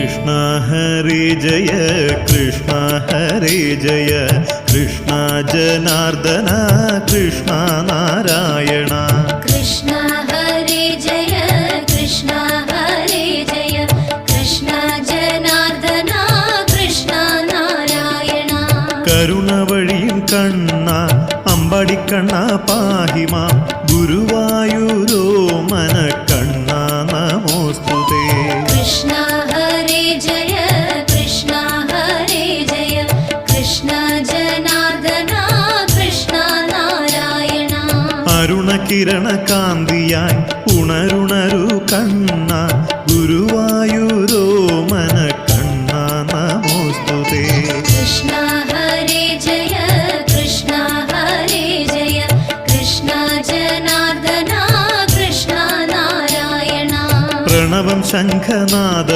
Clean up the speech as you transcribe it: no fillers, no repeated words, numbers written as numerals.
कृष्ण हरे जय कृष्ण हरे जय कृष्ण जनार्दन कृष्ण नारायण कृष्ण हरे जय कृष्ण हरे जय कृष्ण जनार्दन कृष्ण नारायण करुण वഴിയും കണ്ണ അമ്പാടിക്കണ്ണ പാഹിമാ ഗുരുവായൂരോ മനക്കണ്ണ നമോസ്തുതേ कृष्ण हरे जय कृष्ण हरे जय कृष्ण जनार्दन कृष्ण नारायण അരുണകിരണ കാന്തിയായി ഉണരുണരു കണ്ണ ഗുരുവായൂരോ മനക്കണ്ണ നമോസ്തുതേ कृष्ण हरे जय कृष्ण हरे जय कृष्ण जनार्दन कृष्ण नारायण പ്രണവം ശംഖനാദം